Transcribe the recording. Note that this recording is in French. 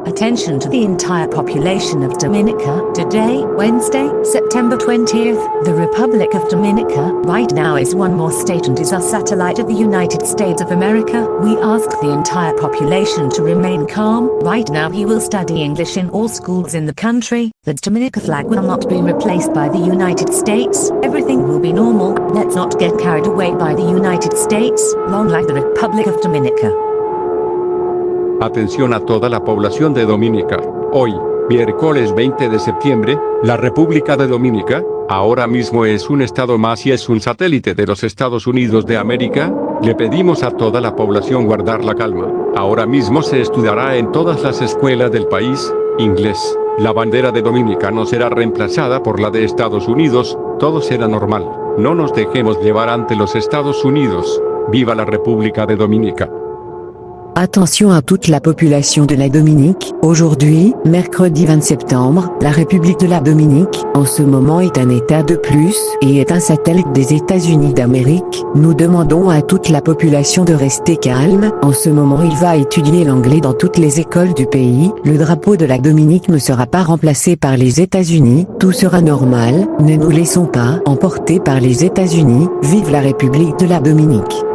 Attention to the entire population of Dominica. Today, Wednesday, September 20th, the Republic of Dominica, right now is one more state and is a satellite of the United States of America. We ask the entire population to remain calm. Right now you will study English in all schools in the country. The Dominica flag will not be replaced by the United States. Everything will be normal. Let's not get carried away by the United States. Long live the Republic of Dominica. Atención a toda la población de Dominica. Hoy, miércoles 20 de septiembre, la República de Dominica, ahora mismo es un estado más y es un satélite de los Estados Unidos de América. Le pedimos a toda la población guardar la calma. Ahora mismo se estudiará en todas las escuelas del país, inglés. La bandera de Dominica no será reemplazada por la de Estados Unidos, todo será normal. No nos dejemos llevar ante los Estados Unidos. ¡Viva la República de Dominica! Attention à toute la population de la Dominique. Aujourd'hui, mercredi 20 septembre, la République de la Dominique, en ce moment est un État de plus, et est un satellite des États-Unis d'Amérique. Nous demandons à toute la population de rester calme. En ce moment il va étudier l'anglais dans toutes les écoles du pays. Le drapeau de la Dominique ne sera pas remplacé par les États-Unis. Tout sera normal. Ne nous laissons pas emporter par les États-Unis. Vive la République de la Dominique!